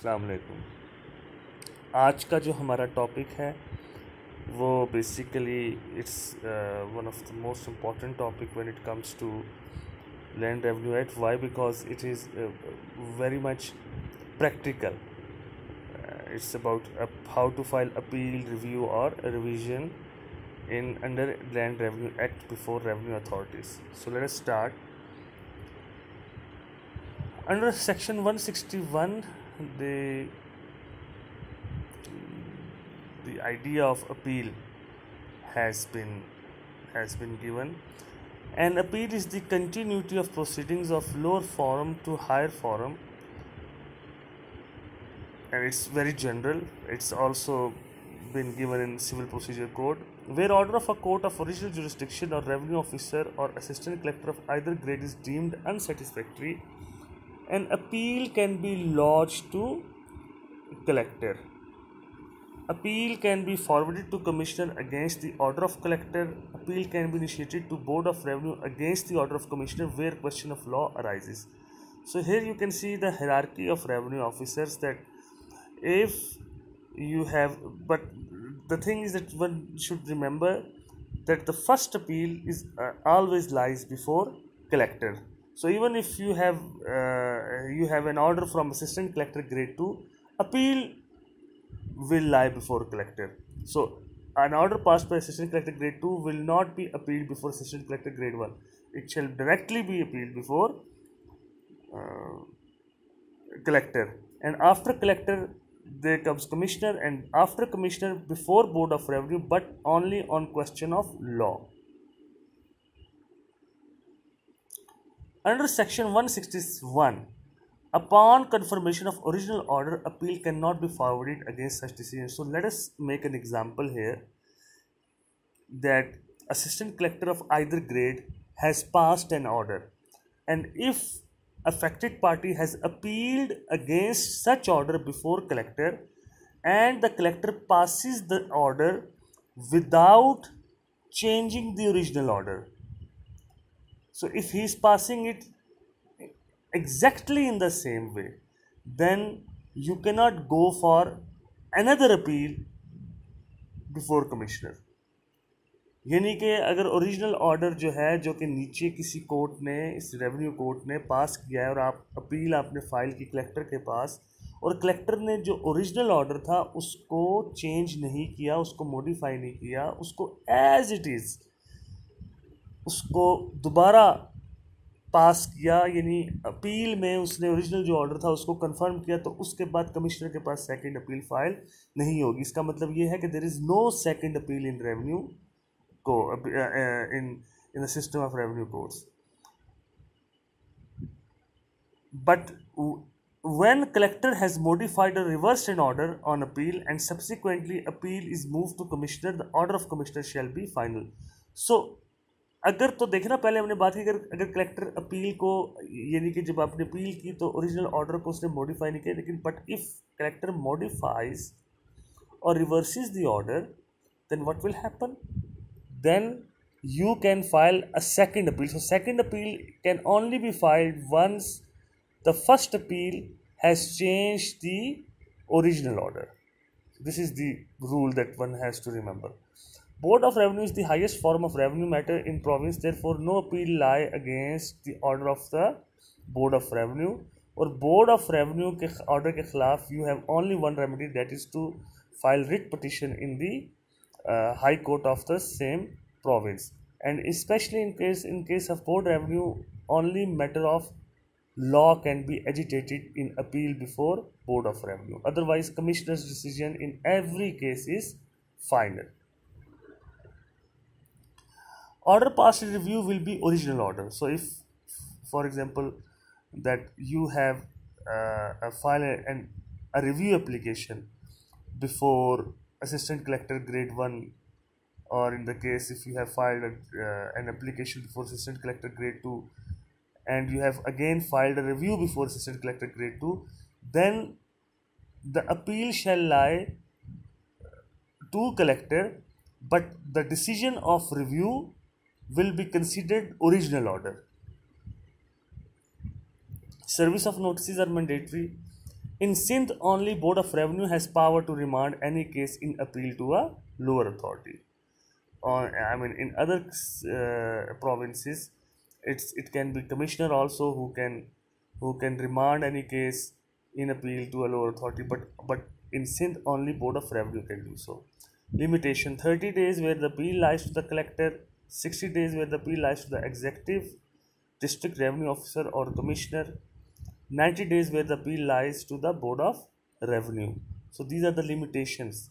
अस्सलाम वालेकुम। आज का जो हमारा टॉपिक है वो basically it's one of the most important topic when it comes to land revenue act. Why? Because it is very much practical. It's about how to file appeal, review or revision in under Land Revenue Act before revenue authorities. So let us start. Under section 161, the idea of appeal has been given. An appeal is the continuity of proceedings of lower forum to higher forum, and it's very general. It's also been given in Civil Procedure Code, where order of a court of original jurisdiction or revenue officer or assistant collector of either grade is deemed unsatisfactory, an appeal can be lodged to collector. Appeal can be forwarded to commissioner against the order of collector. Appeal can be initiated to Board of Revenue against the order of commissioner where question of law arises. So here you can see the hierarchy of revenue officers, that if you have, but the thing is that one should remember that the first appeal is always lies before collector. So even if you have an order from assistant collector grade 2, appeal will lie before collector. So an order passed by assistant collector grade 2 will not be appealed before assistant collector grade 1. It shall directly be appealed before collector, and after collector there comes commissioner, and after commissioner before Board of Revenue, but only on question of law. Under section 161, upon confirmation of original order, appeal cannot be forwarded against such decision. So let us make an example here, that assistant collector of either grade has passed an order, and if affected party has appealed against such order before collector, and the collector passes the order without changing the original order. So if he is passing it exactly in the same way, then you cannot go for another appeal before commissioner. यानी कि अगर original order जो है, जो कि नीचे किसी court ने, इस रेवेन्यू कोर्ट ने पास किया है, और आप अपील आपने फाइल की कलेक्टर के पास, और कलेक्टर ने जो ओरिजिनल ऑर्डर था उसको चेंज नहीं किया, उसको मॉडिफाई नहीं किया, उसको एज इट इज़ उसको दोबारा पास किया, यानी अपील में उसने ओरिजिनल जो ऑर्डर था उसको कंफर्म किया, तो उसके बाद कमिश्नर के पास सेकंड अपील फाइल नहीं होगी. इसका मतलब ये है कि there is no second appeal in revenue in the system of revenue courts. But when collector has modified or reversed an order on appeal and subsequently appeal is moved to commissioner, the order of commissioner shall be final. So अगर तो देखना, पहले हमने बात की, अगर collector appeal को, यानी कि जब आपने अपील की तो ओरिजिनल ऑर्डर को उसने मॉडिफाई नहीं किया, लेकिन बट इफ कलेक्टर मॉडिफाइज और reverses the order, then what will happen? Then you can file a second appeal. So second appeal can only be filed once the first appeal has changed the original order. This is the rule that one has to remember. Board of Revenue is the highest form of revenue matter in province, therefore no appeal lie against the order of the Board of Revenue. और Board of Revenue के order के खिलाफ you have only one remedy, that is to file writ petition in the High Court of the same province, and especially in case of Board Revenue, only matter of law can be agitated in appeal before Board of Revenue. Otherwise, commissioner's decision in every case is final. Order passed in review will be original order. So if, for example, that you have a review application before assistant collector grade 1, or in the case if you have filed an application before assistant collector grade 2, and you have again filed a review before assistant collector grade 2, then the appeal shall lie to collector, but the decision of review will be considered original order. Service of notices are mandatory. In Sindh, only Board of Revenue has power to remand any case in appeal to a lower authority. In other provinces, it can be commissioner also who can remand any case in appeal to a lower authority. But in Sindh, only Board of Revenue can do so. Limitation: 30 days where the appeal lies to the collector, 60 days where the appeal lies to the executive, district revenue officer or commissioner, 90 days where the appeal lies to the Board of Revenue. So these are the limitations,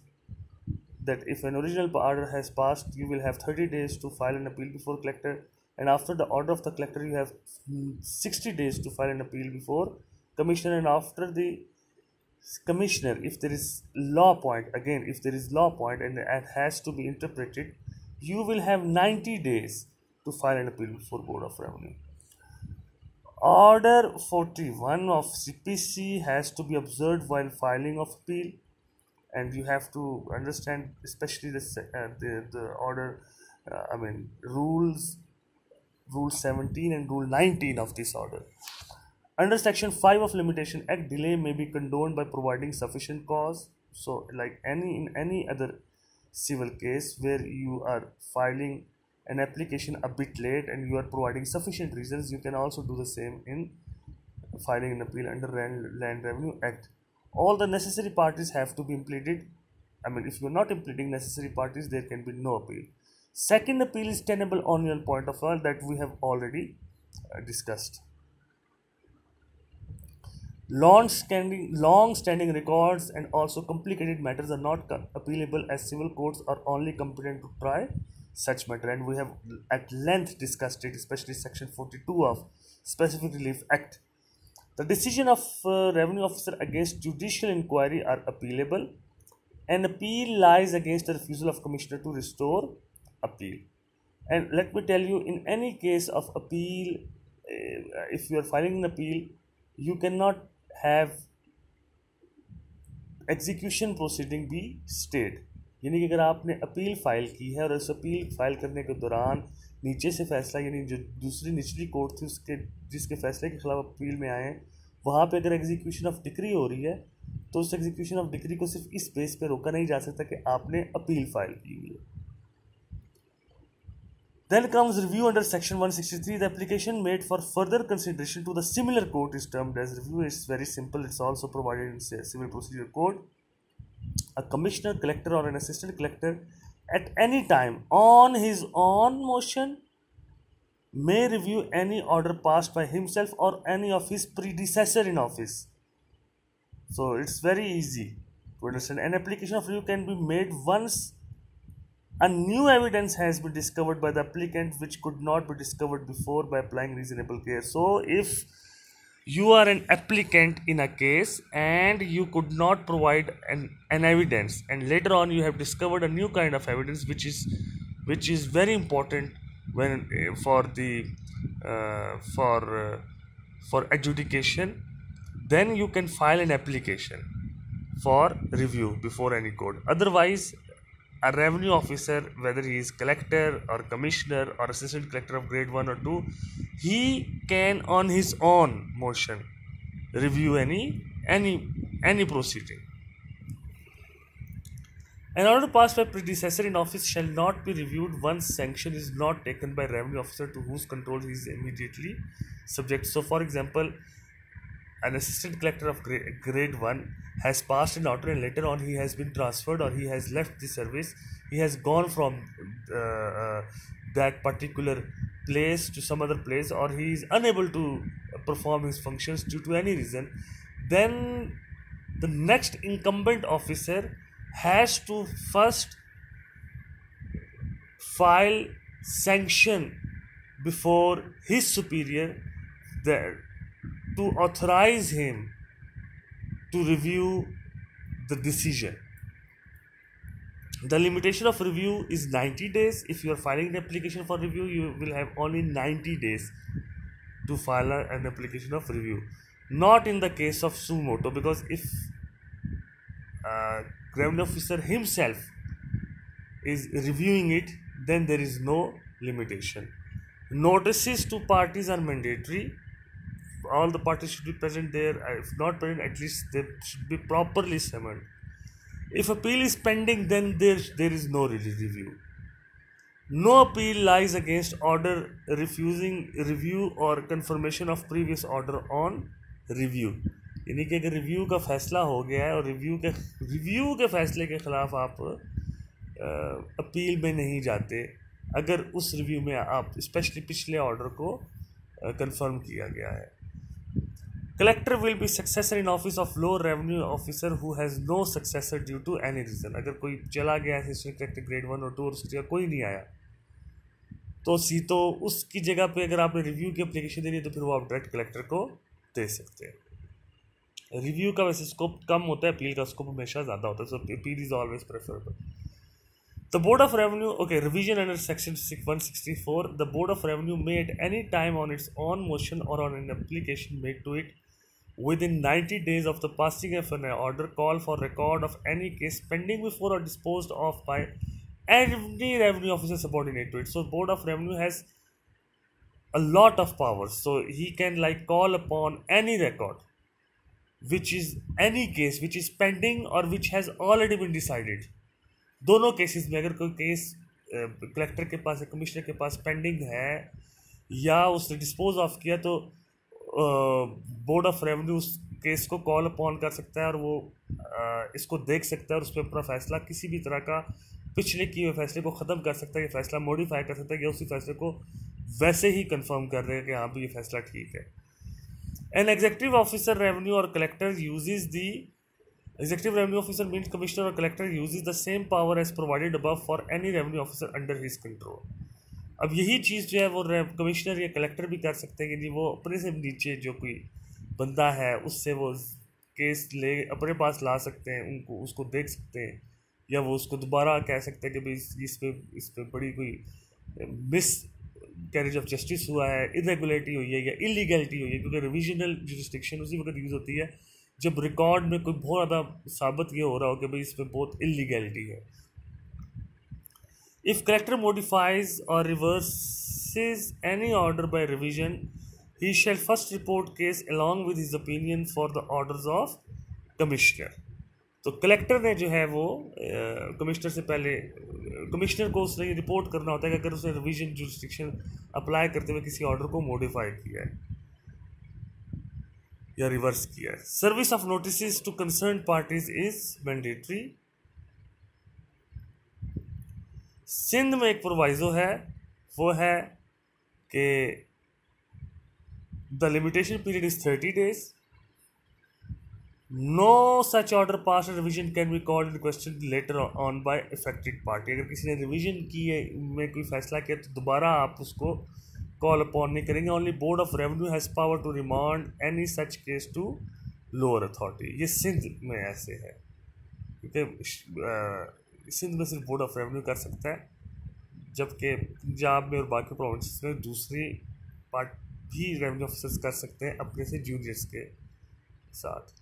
that if an original order has passed, you will have 30 days to file an appeal before collector, and after the order of the collector, you have 60 days to file an appeal before commissioner, and after the commissioner, if there is law point, again, if there is law point and it has to be interpreted, you will have 90 days to file an appeal before Board of Revenue. Order 41 of CPC has to be observed while filing of appeal, and you have to understand especially the order, rules, rule 17 and rule 19 of this order. Under section 5 of Limitation Act, delay may be condoned by providing sufficient cause. So like in any other civil case where you are filing an application a bit late and you are providing sufficient reasons, you can also do the same in filing an appeal under Land Revenue Act. All the necessary parties have to be impleted. If you are not impleting necessary parties, there can be no appeal. Second appeal is tenable on your point of all that we have already discussed. Long-standing records and also complicated matters are not appealable, as civil courts are only competent to try such matter, and we have at length discussed it, especially section 42 of Specific Relief Act. The decision of revenue officer against judicial inquiry are appealable. An appeal lies against the refusal of commissioner to restore appeal. And let me tell you, in any case of appeal, if you are filing an appeal, you cannot have execution proceeding be stayed. यानी कि अगर आपने appeal file की है और उस appeal file करने के दौरान नीचे से फैसला, यानी जो दूसरी निचली कोर्ट थी उसके जिसके फैसले के खिलाफ अपील में आए, वहाँ पे अगर एग्जीक्यूशन ऑफ डिक्री हो रही है तो उस एग्जीक्यूशन ऑफ डिक्री को सिर्फ इस बेस पे रोका नहीं जा सकता कि आपने अपील फाइल की हुई है. Then comes review under section 163. The application made for further consideration to the similar court is termed as review. It's very simple. It's also provided in Civil Procedure Code. A commissioner, collector or an assistant collector at any time on his own motion may review any order passed by himself or any of his predecessor in office. So it's very easy to understand. An application of review can be made once a new evidence has been discovered by the applicant which could not be discovered before by applying reasonable care. So if you are an applicant in a case and you could not provide an evidence, and later on you have discovered a new kind of evidence which is very important when for adjudication, then you can file an application for review before any court. Otherwise, a revenue officer, whether he is collector or commissioner or assistant collector of grade 1 or 2, he can on his own motion review any proceeding. An order passed by predecessor in office shall not be reviewed once sanction is not taken by revenue officer to whose control he is immediately subject. So for example, an assistant collector of grade 1 has passed an order and later on he has been transferred or he has left the service, he has gone from that particular place to some other place, or he is unable to perform his functions due to any reason, then the next incumbent officer has to first file sanction before his superior to authorize him to review the decision. The limitation of review is 90 days. If you are filing an application for review, you will have only 90 days to file an application of review. Not in the case of suo motu, because if revenue officer himself is reviewing it, then there is no limitation. Notices to parties are mandatory all the parties should be present there. If not present, at least they should be properly summoned. If appeal is pending, then there is no review. No appeal lies against order refusing review or confirmation of previous order on review. यानी कि अगर review का फैसला हो गया है और review के फैसले के ख़िलाफ़ आप अपील में नहीं जाते, अगर उस रिव्यू में आप स्पेशली पिछले ऑर्डर को कंफर्म किया गया है. Collector will be successor in office of low revenue officer who has no successor due to any reason. अगर कोई चला गया है असिस्टेंट कलेक्टर ग्रेड 1 और 2 और उसकी जगह कोई नहीं आया, तो उसकी जगह पे अगर आपने रिव्यू की एप्लीकेशन देनी है तो फिर वो आप डायरेक्ट कलेक्टर को दे सकते हैं. रिव्यू का वैसे स्कोप कम होता है, अपील का स्कोप हमेशा ज़्यादा होता है. सो appeal is always preferable. The Board of Revenue, revision under section 164. The Board of Revenue may at any time on its own motion or on an application made to it within 90 days of the passing of an order call for record of any case pending before or disposed of by any revenue officer subordinate to it. So Board of Revenue has a lot of powers. So he can call upon any record, which is any case which is pending or which has already been decided. दोनों cases में अगर कोई case collector के पास या commissioner के पास pending है या उसने डिस्पोज ऑफ किया, तो बोर्ड ऑफ रेवेन्यू उस केस को कॉल अपॉन कर सकता है और वो इसको देख सकता है और उस पर अपना फैसला किसी भी तरह का पिछले किए हुए फैसले को ख़त्म कर सकता है, ये फैसला मॉडिफाई कर सकता है या उसी फैसले को वैसे ही कंफर्म कर देगा कि हाँ भी ये फैसला ठीक है. एन एग्जीक्यूटिव ऑफिसर रेवेन्यू और collector uses the Executive Revenue Officer means Commissioner or Collector uses the same power as provided above for any revenue officer under his control. अब यही चीज़ जो है वो कमिश्नर या कलेक्टर भी कर सकते हैं कि वो अपने से नीचे जो कोई बंदा है उससे वो केस ले अपने पास ला सकते हैं, उसको देख सकते हैं या वो उसको दोबारा कह सकते हैं कि भाई इस पे बड़ी कोई मिस कैरेज ऑफ जस्टिस हुआ है, इरेगुलरिटी हुई है या इलीगलिटी हुई है, क्योंकि रिविजनल जुरिस्डिक्शन उसी वक्त यूज़ होती है जब रिकॉर्ड में कोई बहुत ज़्यादा साबित ये हो रहा हो कि भाई इसमें बहुत इलीगैलिटी है. इफ़ कलेक्टर मॉडिफाइज और reverses any order by revision he shall first report case along with his opinion for the orders of commissioner. तो कलेक्टर ने जो है वो कमिश्नर से पहले कमिश्नर को उसने रिपोर्ट करना होता है कि अगर उसने रिवीजन जुरिस्डिक्शन अप्लाई करते हुए किसी ऑर्डर को मॉडिफाई किया है या रिवर्स किया है. Service of notice to concern parties is mandatory. Sindh में एक प्रोवाइजो है, वो है कि the limitation period is 30 days. No such order pass revision can be called in question later on by affected party. अगर किसी ने रिविजन की है में कोई फैसला किया तो दोबारा आप उसको कॉल अपॉन नहीं करेंगे. Only board of revenue has power to remand any such case to lower authority. ये सिंध में ऐसे है क्योंकि सिंध में सिर्फ बोर्ड ऑफ रेवेन्यू कर सकता है, जबकि पंजाब में और बाकी प्रोविंस में दूसरी पार्ट भी रेवेन्यू ऑफिसर्स कर सकते हैं अपने से जूनियर्स के साथ.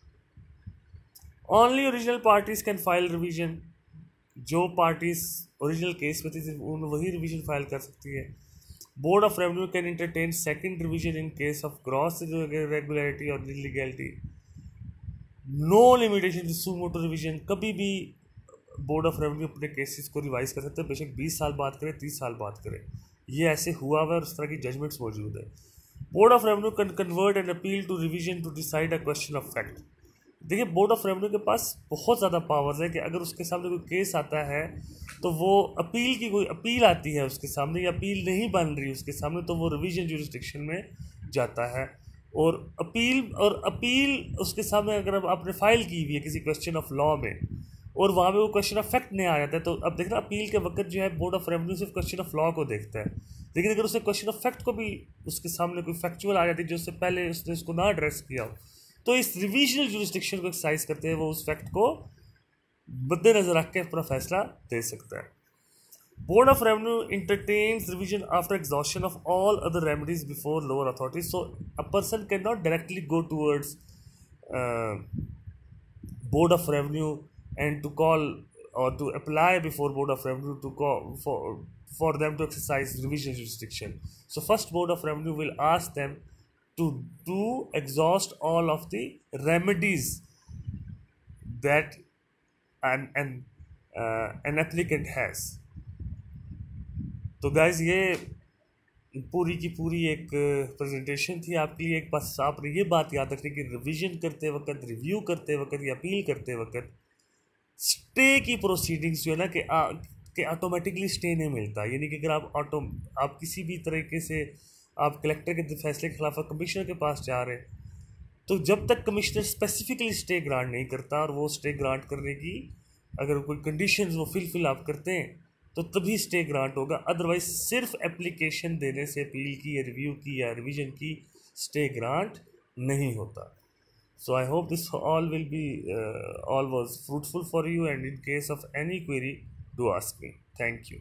Only original parties can file revision. जो पार्टीज ओरिजिनल केस में थी सिर्फ वही रिविजन फाइल कर सकती है. Board of Revenue can entertain second revision in case of gross irregularity or illegality. No limitation to sumo revision. कभी भी बोर्ड ऑफ रेवेन्यू अपने केसेस को रिवाइज कर सकते हैं, बेशक 20 साल बाद करे 30 साल बाद करे. ये ऐसे हुआ हुआ है और उस तरह की जजमेंट्स मौजूद है. Board of revenue can convert and appeal to revision to decide a question of fact. देखिए बोर्ड ऑफ रेवेन्यू के पास बहुत ज़्यादा पावर्स है कि अगर उसके सामने कोई केस आता है तो वो अपील की कोई अपील आती है उसके सामने या अपील नहीं बन रही उसके सामने, तो वो रिवीजन जुरिस्डिक्शन में जाता है और अपील उसके सामने अगर आपने फाइल की हुई है किसी क्वेश्चन ऑफ लॉ में और वहाँ पे वो क्वेश्चन ऑफ फैक्ट नहीं आ जाता है, तो अब देखना अपील के वक्त जो है बोर्ड ऑफ रेवेन्यू सिर्फ क्वेश्चन ऑफ लॉ को देखता है, लेकिन अगर उसने क्वेश्चन ऑफ फैक्ट को भी उसके सामने कोई फैक्चुअल आ जाती है जो उससे पहले उसने उसको ना एड्रेस किया हो, तो इस रिविजनल जुरिस्डिक्शन को एक्सरसाइज करते हैं वो उस फैक्ट को मद्देनजर रख के अपना फैसला दे सकता है. Board of revenue entertains revision after exhaustion of all other remedies before lower authorities. So a person cannot directly go towards board of revenue and to call or to apply before board of revenue to call for them to exercise revision jurisdiction. So first board of revenue will ask them to exhaust all of the remedies that an applicant has. तो guys ये पूरी की पूरी एक presentation थी आपके लिए। एक बस आपने ये बात याद रखनी कि रिवीजन करते वक्त, रिव्यू करते वक्त या अपील करते वक्त स्टे की प्रोसीडिंग्स जो है ना कि ऑटोमेटिकली स्टे नहीं मिलता। यानी कि अगर आप किसी भी तरीके से आप कलेक्टर के फैसले के खिलाफ कमिश्नर के पास जा रहे हैं, तो जब तक कमिश्नर स्पेसिफिकली स्टे ग्रांट नहीं करता और वो स्टे ग्रांट करने की अगर कोई कंडीशंस वो फिल आप करते हैं तो तभी स्टे ग्रांट होगा। अदरवाइज सिर्फ एप्लीकेशन देने से अपील की या रिव्यू की या रिवीजन की स्टे ग्रांट नहीं होता। So I hope this all was fruitful for you, and in case of any query, do ask me. Thank you.